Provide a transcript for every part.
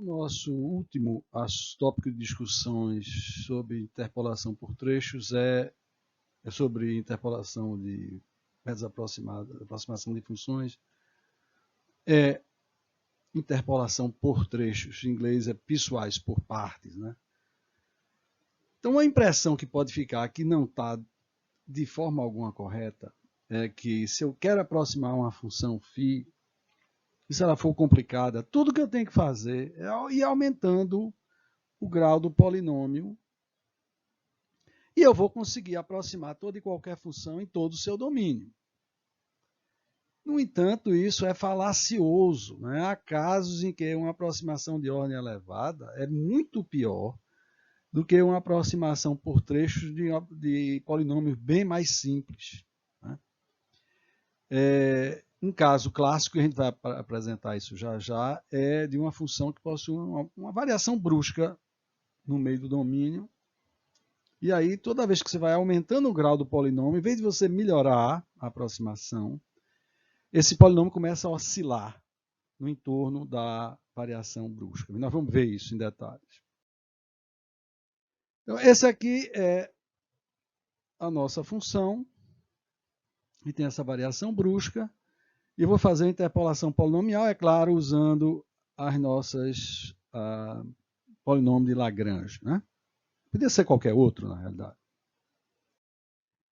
Nosso último tópico de discussões sobre interpolação por trechos é sobre interpolação de métodos aproximados, aproximação de funções, é interpolação por trechos, em inglês é piecewise, por partes, né? Então, a impressão que pode ficar que não está de forma alguma correta é que se eu quero aproximar uma função φ, e se ela for complicada, tudo que eu tenho que fazer é ir aumentando o grau do polinômio e eu vou conseguir aproximar toda e qualquer função em todo o seu domínio. No entanto, isso é falacioso, né? Há casos em que uma aproximação de ordem elevada é muito pior do que uma aproximação por trechos de polinômios bem mais simples, né? Um caso clássico, a gente vai apresentar isso já já, é de uma função que possui uma variação brusca no meio do domínio. E aí, toda vez que você vai aumentando o grau do polinômio, em vez de você melhorar a aproximação, esse polinômio começa a oscilar no entorno da variação brusca. E nós vamos ver isso em detalhes. Então, esse aqui é a nossa função, que tem essa variação brusca. E vou fazer a interpolação polinomial, é claro, usando as nossas polinômios de Lagrange, né? Podia ser qualquer outro, na realidade.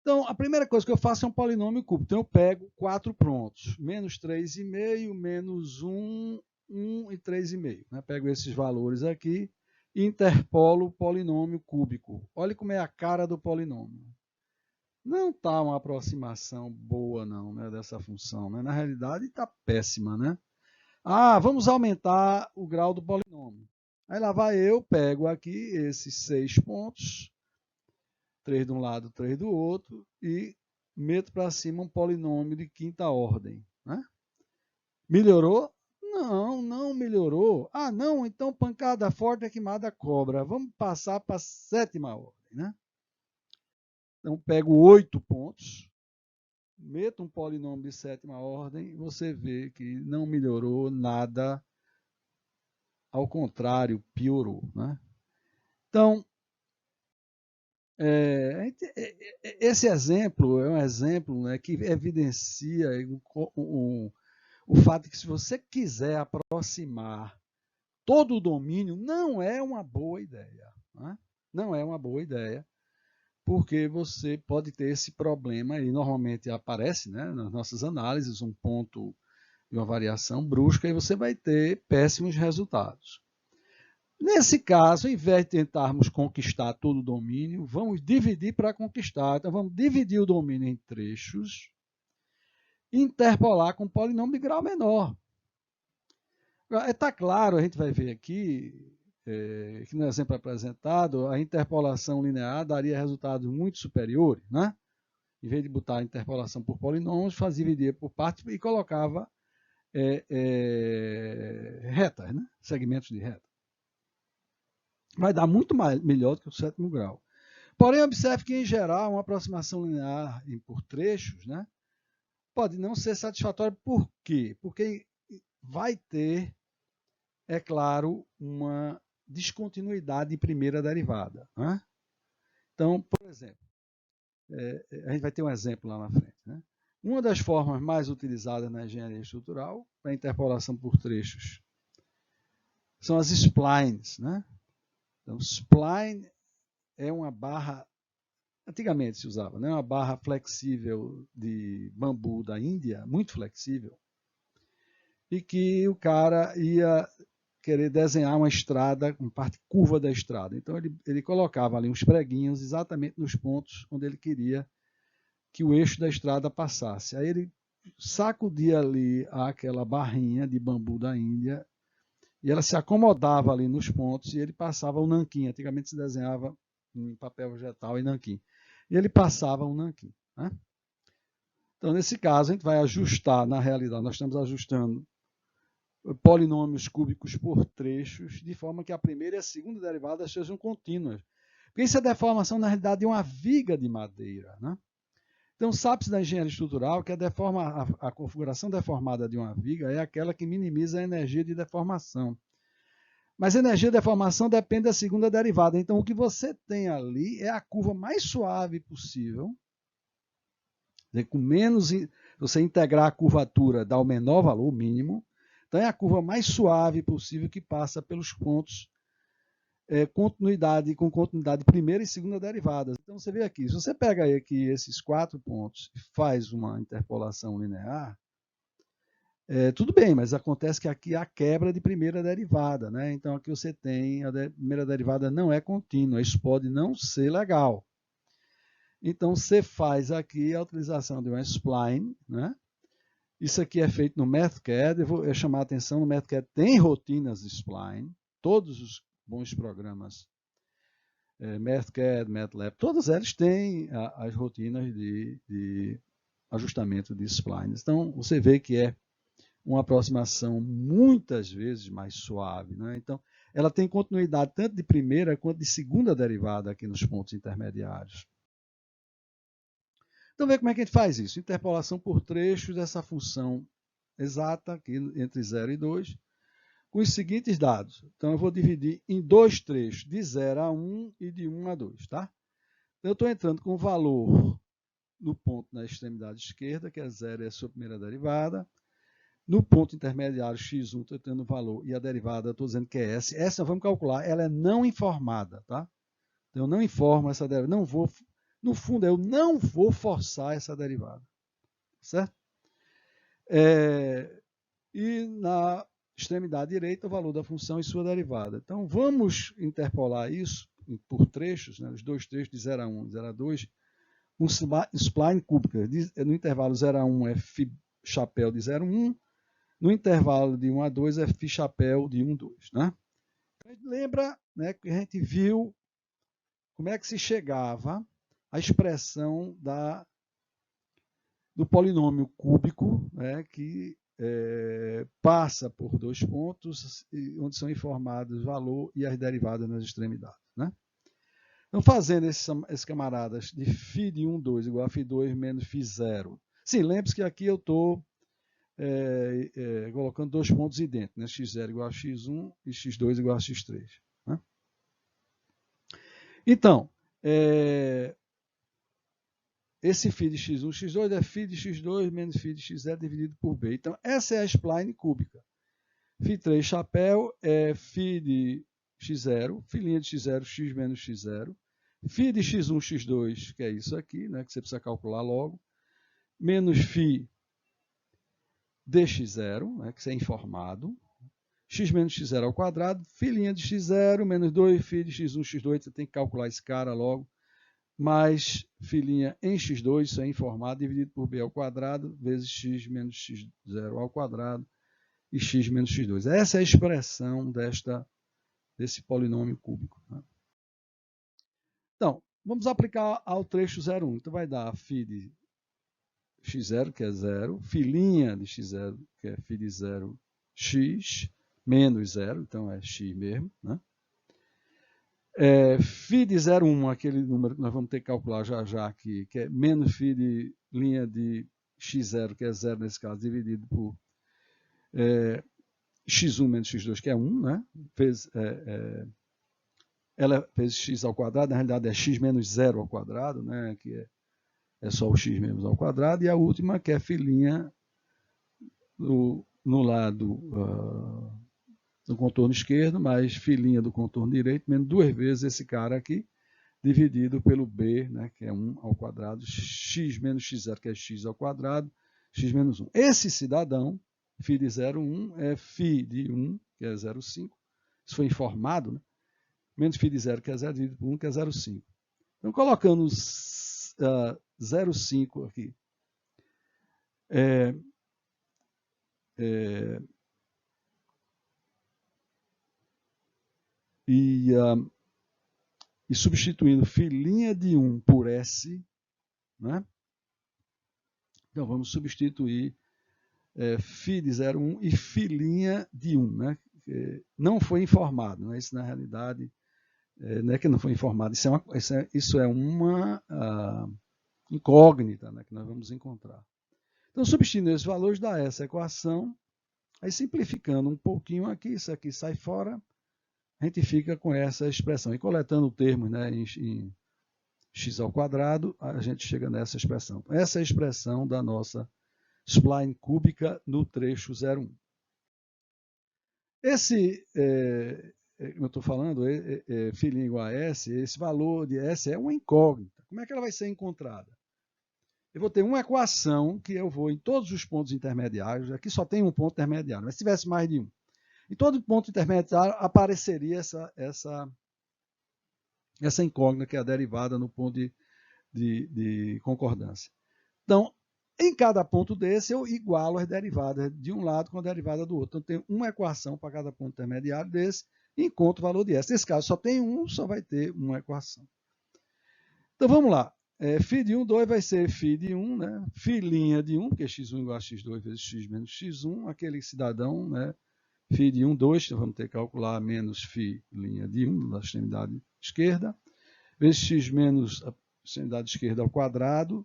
Então, a primeira coisa que eu faço é um polinômio cúbico. Então, eu pego 4 prontos. Menos 3,5, menos 1, 1 e 3,5. Né? Pego esses valores aqui e interpolo o polinômio cúbico. Olha como é a cara do polinômio. Não está uma aproximação boa, não, né, dessa função. Né? Na realidade, está péssima, né? Vamos aumentar o grau do polinômio. Aí lá vai eu, pego aqui esses 6 pontos, 3 de um lado, 3 do outro, e meto para cima um polinômio de quinta ordem. Né? Melhorou? Não, não melhorou. Não, então pancada forte é queimada cobra. Vamos passar para a sétima ordem. Né? Então, pego 8 pontos, meto um polinômio de sétima ordem, e você vê que não melhorou nada, ao contrário, piorou. Né? Então, esse exemplo é um exemplo, né, que evidencia o fato de que se você quiser aproximar todo o domínio, não é uma boa ideia. Né? Não é uma boa ideia, porque você pode ter esse problema, e normalmente aparece, né, nas nossas análises, um ponto de uma variação brusca, e você vai ter péssimos resultados. Nesse caso, ao invés de tentarmos conquistar todo o domínio, vamos dividir para conquistar. Então, vamos dividir o domínio em trechos e interpolar com um polinômio de grau menor. Está claro, a gente vai ver aqui, que no exemplo apresentado, a interpolação linear daria resultados muito superiores. Né? Em vez de botar a interpolação por polinômios, fazia dividir por partes e colocava retas, né? Segmentos de reta. Vai dar muito melhor do que o sétimo grau. Porém, observe que, em geral, uma aproximação linear por trechos, né, pode não ser satisfatória. Por quê? Porque vai ter, é claro, uma descontinuidade de primeira derivada. Né? Então, por exemplo, a gente vai ter um exemplo lá na frente. Né? Uma das formas mais utilizadas na engenharia estrutural para interpolação por trechos são as splines. Né? Então, spline é uma barra, antigamente se usava, né? Uma barra flexível de bambu da Índia, muito flexível, e que o cara ia querer desenhar uma estrada, uma parte curva da estrada. Então ele colocava ali uns preguinhos exatamente nos pontos onde ele queria que o eixo da estrada passasse. Aí ele sacudia ali aquela barrinha de bambu da Índia e ela se acomodava ali nos pontos e ele passava o nanquim. Antigamente se desenhava em papel vegetal e nanquim. E ele passava um nanquim. Né? Então, nesse caso, a gente vai ajustar, na realidade, nós estamos ajustando polinômios cúbicos por trechos, de forma que a primeira e a segunda derivada sejam contínuas. Porque isso é deformação, na realidade, de uma viga de madeira. Né? Então, sabe-se da engenharia estrutural que a configuração deformada de uma viga é aquela que minimiza a energia de deformação. Mas a energia de deformação depende da segunda derivada. Então, o que você tem ali é a curva mais suave possível. Com menos, você integrar a curvatura, dá o menor valor, o mínimo. Então, é a curva mais suave possível que passa pelos pontos com continuidade primeira e segunda derivadas. Então, você vê aqui, se você pega aí aqui esses 4 pontos e faz uma interpolação linear, tudo bem, mas acontece que aqui há quebra de primeira derivada, né? Então aqui você tem a primeira derivada não é contínua, isso pode não ser legal. Então você faz aqui a utilização de uma spline, né? Isso aqui é feito no MathCAD, eu vou chamar a atenção, no MathCAD tem rotinas de spline, todos os bons programas, MathCAD, MATLAB, todos eles têm as rotinas de ajustamento de splines. Então você vê que é uma aproximação muitas vezes mais suave, né? Então, ela tem continuidade tanto de primeira quanto de segunda derivada aqui nos pontos intermediários. Então, vê como é que a gente faz isso. Interpolação por trechos dessa função exata, aqui entre 0 e 2, com os seguintes dados. Então, eu vou dividir em 2 trechos, de 0 a 1 e de 1 a 2, tá? Então, eu estou entrando com o valor no ponto na extremidade esquerda, que é 0, é a sua primeira derivada. No ponto intermediário x1, estou tendo o valor, e a derivada, estou dizendo que é S. Essa vamos calcular, ela é não informada, tá? Eu não informo essa derivada, não vou, no fundo, eu não vou forçar essa derivada, certo? E na extremidade direita, o valor da função e sua derivada. Então, vamos interpolar isso por trechos, né, os 2 trechos de 0 a 1 e 0 a 2, com spline cúbica. No intervalo 0 a 1 é φ chapéu de 0 a 1, no intervalo de 1 a 2 é φ chapéu de 1 a 2. Né? A gente lembra, né, que a gente viu como é que se chegava à expressão do polinômio cúbico, né, que passa por 2 pontos, onde são informados o valor e as derivadas nas extremidades. Né? Então, fazendo esses camaradas de φ de 1, 2 igual a φ2 menos φ0. Sim, lembre-se que aqui eu estou colocando 2 pontos idênticos, né? x0 igual a x1 e x2 igual a x3. Né? Então, esse φ de x1, x2 é φ de x2 menos φ de x0 dividido por b. Então, essa é a spline cúbica. φ3 chapéu é φ de x0, φ' de x0, x menos x0, φ de x1, x2, que é isso aqui, né, que você precisa calcular logo, menos φ dx0, né, que isso é informado, x menos x0 ao quadrado, φ' de x0 menos 2φ de x1, x2, você tem que calcular esse cara logo, mais φ' em x2, isso é informado, dividido por b ao quadrado, vezes x menos x0 ao quadrado, e x menos x2. Essa é a expressão desse polinômio cúbico. Né? Então, vamos aplicar ao trecho 0,1. Então, vai dar φ de x0, que é 0, φ' de x0, que é φ de 0, x, menos 0, então é x mesmo. Né? Φ de 0,1, aquele número que nós vamos ter que calcular já aqui, que é menos φ de linha de x0, que é 0 nesse caso, dividido por x1 menos x2, que é 1, né? Ela fez x ao quadrado, na realidade é x menos 0 ao quadrado, né? Que é só o x menos ao quadrado, e a última que é φ' no lado do contorno esquerdo, mais φ' do contorno direito, menos 2 vezes esse cara aqui, dividido pelo b, né, que é 1 ao quadrado, x menos x0, que é x ao quadrado, x menos 1. Esse cidadão, φ de 0,1, é φ de 1, que é 0,5. Isso foi informado, né? Menos φ de 0, que é 0, dividido por 1, que é 0,5. Então, colocando 0,5 aqui, e substituindo φ' de 1 por S, né? Então, vamos substituir φ de 0,1 e φ' de 1, né? Não foi informado, né? Isso na realidade não é que não foi informado, isso é uma incógnita, né? Que nós vamos encontrar. Então, substituindo esses valores, dá essa equação, aí simplificando um pouquinho aqui, isso aqui sai fora, a gente fica com essa expressão. E coletando termos, né, em x ao quadrado, a gente chega nessa expressão. Essa é a expressão da nossa spline cúbica no trecho 0,1. Esse, eu estou falando, φ igual a S, esse valor de S é uma incógnita. Como é que ela vai ser encontrada? Eu vou ter uma equação que eu vou em todos os pontos intermediários. Aqui só tem um ponto intermediário, mas se tivesse mais de um. Em todo ponto intermediário apareceria essa incógnita, que é a derivada no ponto de concordância. Então, em cada ponto desse, eu igualo as derivadas de um lado com a derivada do outro. Então, eu tenho uma equação para cada ponto intermediário desse e encontro o valor de S. Nesse caso, só tem um, só vai ter uma equação. Então, vamos lá. Φ de 1, 2 vai ser φ de 1, né? Φ' de 1, porque x1 igual a x2 vezes x menos x1, aquele cidadão, né? Φ de 1, 2, então vamos ter que calcular menos φ' de 1 na extremidade esquerda, vezes x menos a extremidade esquerda ao quadrado,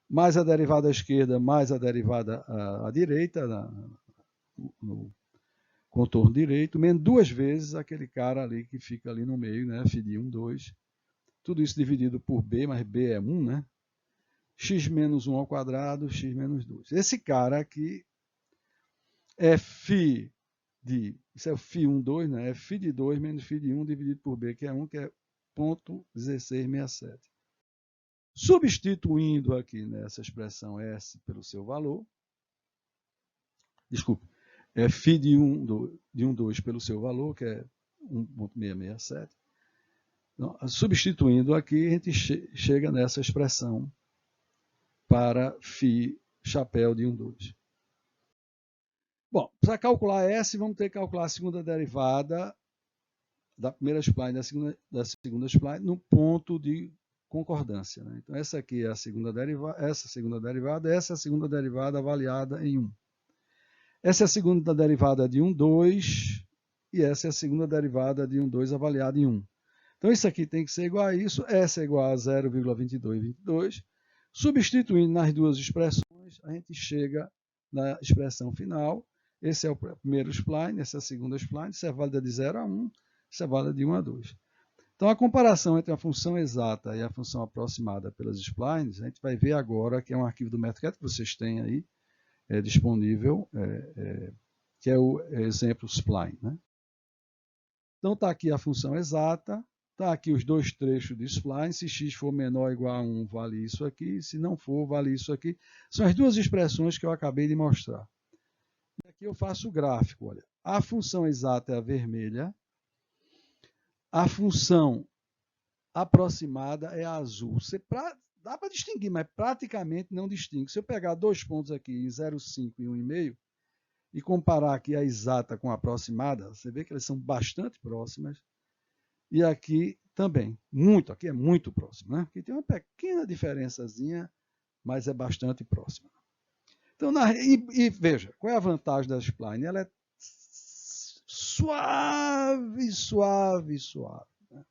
mais a derivada à esquerda, mais a derivada à direita, no contorno direito, menos duas vezes aquele cara ali que fica ali no meio, né? Φ de 1, 2. Tudo isso dividido por b, mas b é 1, né? X menos 1 ao quadrado, x menos 2. Esse cara aqui é φ de, isso é o φ1, 2, né? É φ de 2 menos φ de 1 dividido por b, que é 1, que é 0,1667. Substituindo aqui nessa expressão S pelo seu valor, desculpe, é φ de 1, 2 pelo seu valor, que é 1,667. Então, substituindo aqui, a gente chega nessa expressão para φ chapéu de 1, 2. Bom, para calcular S, vamos ter que calcular a segunda derivada da primeira spline da segunda spline no ponto de concordância. Né? Então, essa aqui é a segunda derivada, essa é a segunda derivada avaliada em 1. Essa é a segunda derivada de 1, 2, e essa é a segunda derivada de 1, 2 avaliada em 1. Então, isso aqui tem que ser igual a isso, S é igual a 0,2222. Substituindo nas duas expressões, a gente chega na expressão final. Esse é o primeiro spline, essa é a segunda spline, isso é válida de 0 a 1, isso é válida de 1 a 2. Então, a comparação entre a função exata e a função aproximada pelas splines, a gente vai ver agora, que é um arquivo do MathCAD que vocês têm aí disponível, que é o exemplo spline. Né? Então, está aqui a função exata, está aqui os dois trechos de spline. Se x for menor ou igual a 1, vale isso aqui. Se não for, vale isso aqui. São as duas expressões que eu acabei de mostrar. E aqui eu faço o gráfico. Olha. A função exata é a vermelha. A função aproximada é a azul. Dá para distinguir, mas praticamente não distingue. Se eu pegar dois pontos aqui, em 0,5 e 1,5, e comparar aqui a exata com a aproximada, você vê que elas são bastante próximas. E aqui também, aqui é muito próximo. Né? Aqui tem uma pequena diferençazinha, mas é bastante próxima. Então, veja, qual é a vantagem da spline? Ela é suave, suave, suave. Né?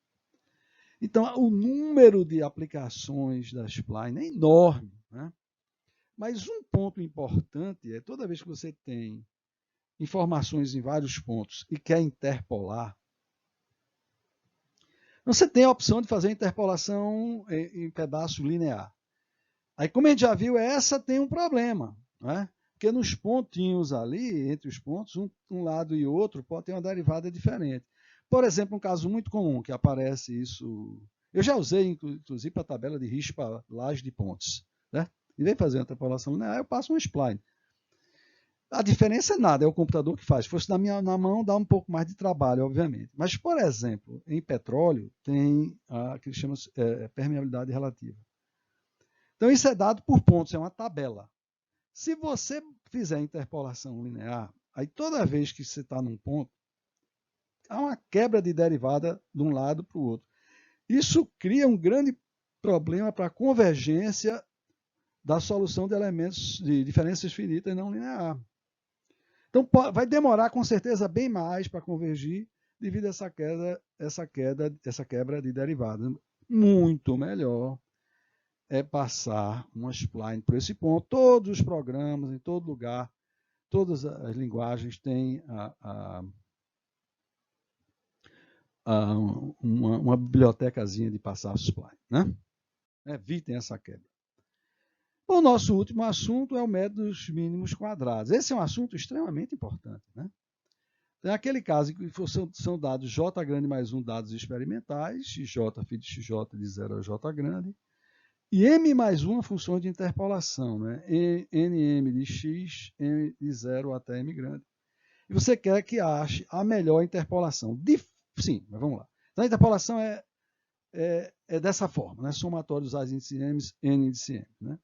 Então, o número de aplicações da spline é enorme. Né? Mas um ponto importante é, toda vez que você tem informações em vários pontos e quer interpolar, você tem a opção de fazer interpolação em pedaço linear. Aí, como a gente já viu, essa tem um problema, né? Porque nos pontinhos ali, entre os pontos, um lado e outro, pode ter uma derivada diferente. Por exemplo, um caso muito comum que aparece isso, eu já usei, inclusive, para a tabela de risco para laje de pontes. Né? Em vez de fazer uma interpolação linear, eu passo um spline. A diferença é nada, é o computador que faz. Se fosse na mão, dá um pouco mais de trabalho, obviamente. Mas, por exemplo, em petróleo, tem a que chama permeabilidade relativa. Então, isso é dado por pontos, é uma tabela. Se você fizer interpolação linear, aí toda vez que você está num ponto, há uma quebra de derivada de um lado para o outro. Isso cria um grande problema para a convergência da solução de elementos de diferenças finitas não linear. Então, vai demorar com certeza bem mais para convergir devido a essa quebra de derivada. Muito melhor é passar uma spline por esse ponto. Todos os programas, em todo lugar, todas as linguagens têm uma bibliotecazinha de passar supply, né? Evitem essa quebra. O nosso último assunto é o método dos mínimos quadrados. Esse é um assunto extremamente importante, né? Tem aquele caso em que são dados J grande mais 1 dados experimentais, XJ, φ de XJ de 0 a J grande, e M mais 1 funções de interpolação, né? NM de X, M de 0 até M grande. E você quer que ache a melhor interpolação. Sim, mas vamos lá. Então, a interpolação é dessa forma, né? Somatório dos índices M, N índice M, né?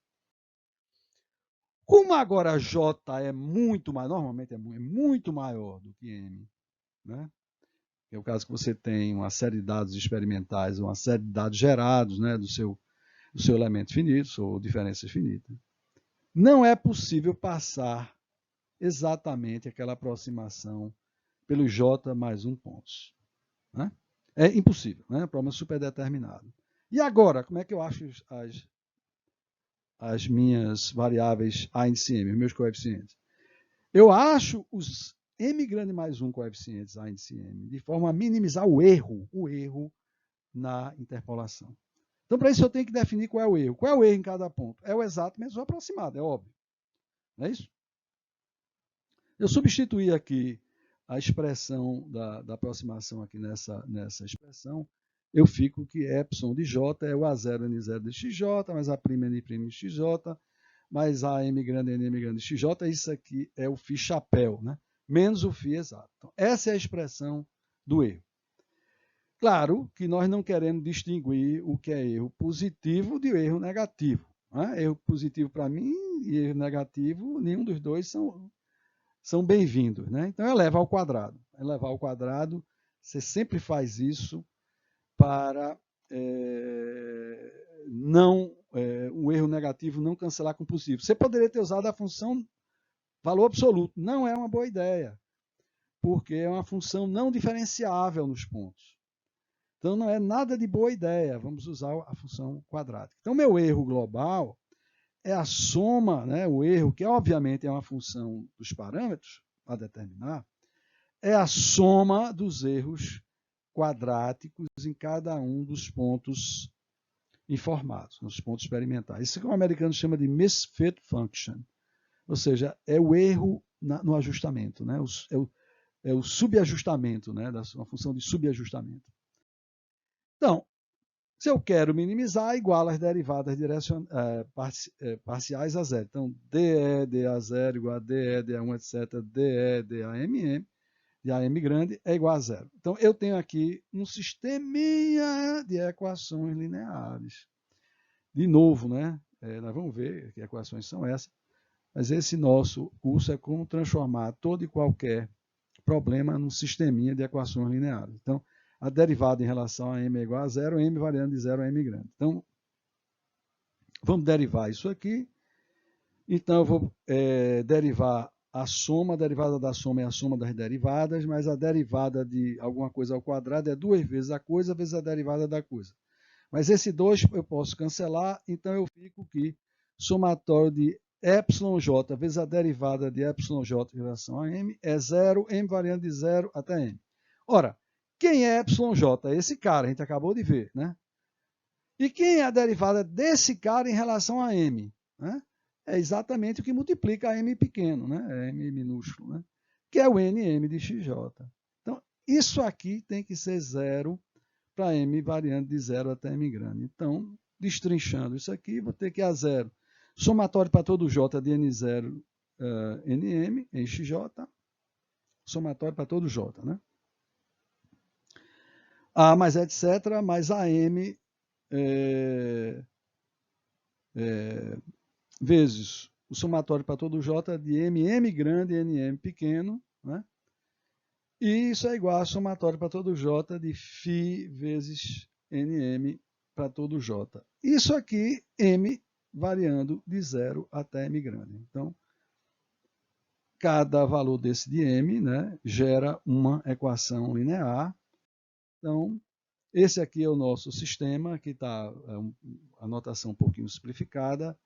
Como agora J é muito maior, normalmente é muito maior do que M, né? É o caso que você tem uma série de dados experimentais, uma série de dados gerados, né, do seu elemento finito, ou diferenças finitas. Não é possível passar exatamente aquela aproximação pelo J mais 1 pontos. Né? É impossível, né? Problema superdeterminado. E agora, como é que eu acho as minhas variáveis A índice M, os meus coeficientes? Eu acho os M grande mais 1 coeficientes A índice M, de forma a minimizar o erro na interpolação. Então, para isso, eu tenho que definir qual é o erro. Qual é o erro em cada ponto? É o exato menos o aproximado, é óbvio. Não é isso? Eu substituí aqui a expressão da aproximação aqui nessa expressão. Eu fico que epsilon de J é o A0 N0 de XJ, mais a prima N' de XJ, mais a M grande N M grande de XJ. Isso aqui é o φ chapéu, né? Menos o φ exato. Então, essa é a expressão do erro. Claro que nós não queremos distinguir o que é erro positivo de erro negativo. Né? Erro positivo para mim e erro negativo, nenhum dos dois são bem-vindos. Né? Então, eleva ao quadrado. Elevar ao quadrado, você sempre faz isso para o erro negativo não cancelar com positivo. Você poderia ter usado a função valor absoluto. Não é uma boa ideia, porque é uma função não diferenciável nos pontos. Então, não é nada de boa ideia. Vamos usar a função quadrática. Então, meu erro global é a soma, né, o erro, que obviamente é uma função dos parâmetros a determinar, é a soma dos erros quadráticos em cada um dos pontos informados, nos pontos experimentais. Isso que o americano chama de misfit function, ou seja, é o erro no ajustamento, né? É o subajustamento, né? Uma função de subajustamento. Então, se eu quero minimizar, igual as derivadas parciais a zero. Então, dE, dA0 igual a dE, dA1, etc., dE, dAmm, de AM grande é igual a zero. Então, eu tenho aqui um sisteminha de equações lineares. De novo, né? Nós vamos ver que equações são essas, mas esse nosso curso é como transformar todo e qualquer problema num sisteminha de equações lineares. Então, a derivada em relação a m é igual a zero, m variando de zero a m grande. Então, vamos derivar isso aqui. Então, eu vou derivar a soma, a derivada da soma é a soma das derivadas, mas a derivada de alguma coisa ao quadrado é 2 vezes a coisa vezes a derivada da coisa. Mas esse 2 eu posso cancelar, então eu fico que somatório de εj vezes a derivada de εj em relação a m é 0, m variando de 0 até m. Ora, quem é εj? É esse cara, a gente acabou de ver, né? E quem é a derivada desse cara em relação a m? Né? É exatamente o que multiplica a m pequeno, né? M minúsculo, né? Que é o nm de xj. Então, isso aqui tem que ser 0 para m variando de 0 até m grande. Então, destrinchando isso aqui, vou ter que A0, somatório para todo j de n0 nm em xj, somatório para todo j, né? A mais etc, mais AM vezes o somatório para todo j de m grande e nm pequeno, né? E isso é igual a somatório para todo j de φ vezes nm para todo j. Isso aqui, m variando de 0 até m grande. Então, cada valor desse de m, né, gera uma equação linear. Então, esse aqui é o nosso sistema, aqui está a notação um pouquinho simplificada.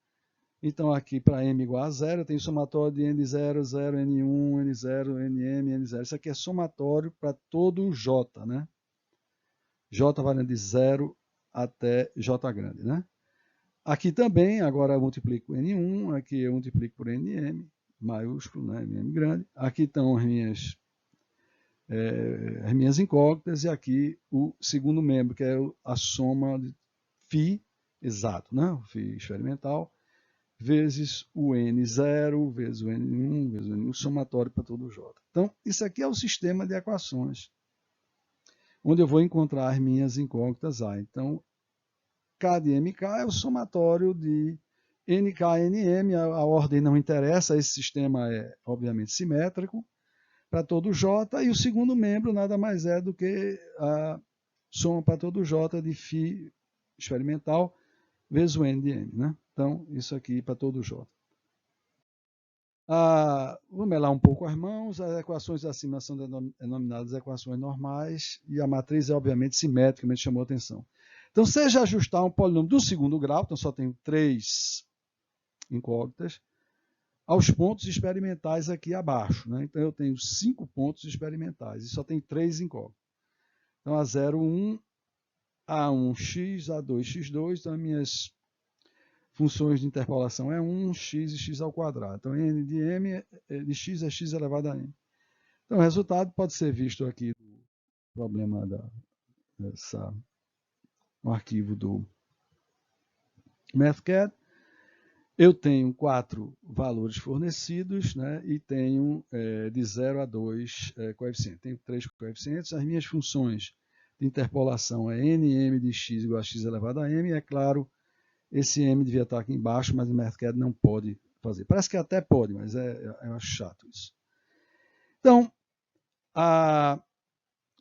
Então, aqui para m igual a 0, eu tenho somatório de n0, 0, n1, n0, nm, n0. Isso aqui é somatório para todo o j, né? J variando de 0 até J grande, né? Aqui também, agora eu multiplico por N1, aqui eu multiplico por NM, maiúsculo, né? NM grande. Aqui estão as minhas incógnitas, e aqui o segundo membro, que é a soma de φ exato, né? O φ experimental, vezes o N0, vezes o N1, vezes o N1, somatório para todo o J. Então, isso aqui é o sistema de equações, onde eu vou encontrar as minhas incógnitas A. Então, K de MK é o somatório de NK e NM, a ordem não interessa, esse sistema é obviamente simétrico para todo J, e o segundo membro nada mais é do que a soma para todo J de φ experimental vezes o N de M, né? Então, isso aqui para todo J. Vou melar um pouco as mãos, as equações acima são denominadas equações normais, e a matriz é obviamente simétrica, me chamou a atenção. Então, seja ajustar um polinômio do segundo grau, então só tenho 3 incógnitas, aos pontos experimentais aqui abaixo, né? Então, eu tenho 5 pontos experimentais e só tem 3 incógnitas. Então, A0, 1, A1x, A2x2, então as minhas funções de interpolação é 1, x e x ao quadrado. Então, n de m de x é x elevado a m. Então, o resultado pode ser visto aqui no problema no arquivo do MathCAD. Eu tenho 4 valores fornecidos, né, e tenho de 0 a 2 coeficientes. Tenho 3 coeficientes. As minhas funções de interpolação é nm de x igual a x elevado a m. É claro, esse m devia estar aqui embaixo, mas o MathCAD não pode fazer. Parece que até pode, mas eu acho chato isso. Então,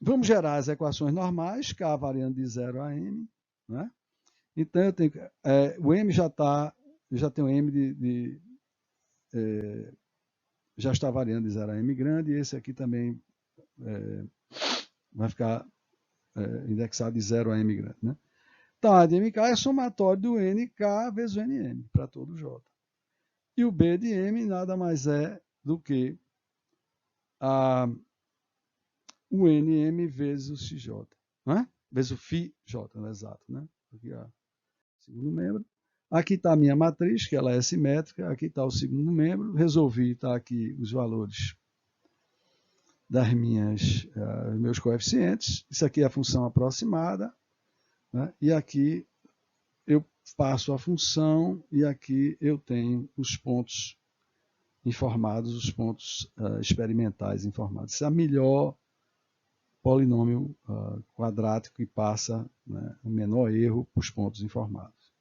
vamos gerar as equações normais, K variando de 0 a m, né? Então, eu tenho, o m já tem o m já está variando de 0 a m grande, e esse aqui também vai ficar indexado de 0 a m grande, né? Então, A de MK é somatório do NK vezes o NM, para todo J. E o B de M nada mais é do que o NM vezes o XJ, né? Vezes o φJ, não é exato, né? Aqui é o segundo membro. Aqui está a minha matriz, que ela é simétrica. Aqui está o segundo membro. Resolvi estar aqui os valores das meus coeficientes. Isso aqui é a função aproximada, né? E aqui eu passo a função, e aqui eu tenho os pontos informados, os pontos experimentais informados. Isso é a melhor polinômio quadrático que passa, né, o menor erro para os pontos informados.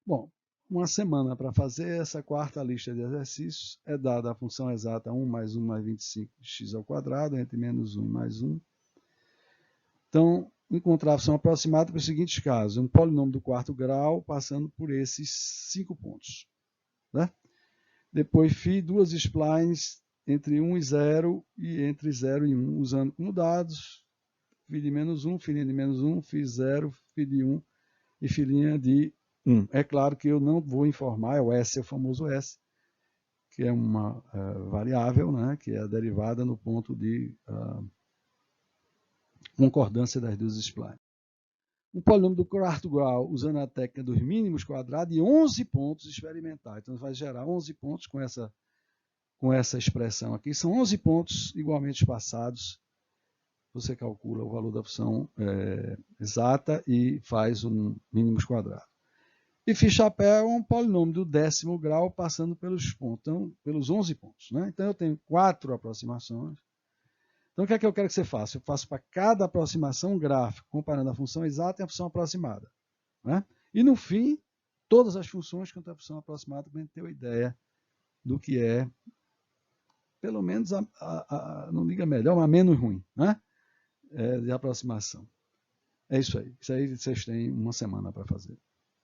Bom, uma semana para fazer essa quarta lista de exercícios. É dada a função exata 1 mais 1 mais 25 de x ao quadrado, entre menos 1 mais 1. Então, encontrar a função aproximada para os seguintes casos. Um polinômio do quarto grau passando por esses 5 pontos, né? Depois, φ, duas splines entre 1 e 0 e entre 0 e 1, usando como dados φ de menos 1, φ de menos 1, φ0, φ de 1 e φ de 1. É claro que eu não vou informar, é o S, é o famoso S, que é uma variável, né, que é a derivada no ponto de concordância das duas splines. Um polinômio do quarto grau, usando a técnica dos mínimos quadrados, e 11 pontos experimentais. Então, vai gerar 11 pontos com essa expressão aqui. São 11 pontos igualmente espaçados. Você calcula o valor da função exata e faz um mínimos quadrado. E φ-chapéu é um polinômio do 10º grau passando pelos pontos, então, pelos 11 pontos, né? Então, eu tenho 4 aproximações. Então, o que é que eu quero que você faça? Eu faço para cada aproximação um gráfico, comparando a função exata e a função aproximada, né? E, no fim, todas as funções quanto à função aproximada, para a gente ter uma ideia do que é, pelo menos, não diga melhor, mas menos ruim, né? De aproximação. É isso aí. Isso aí vocês têm uma semana para fazer.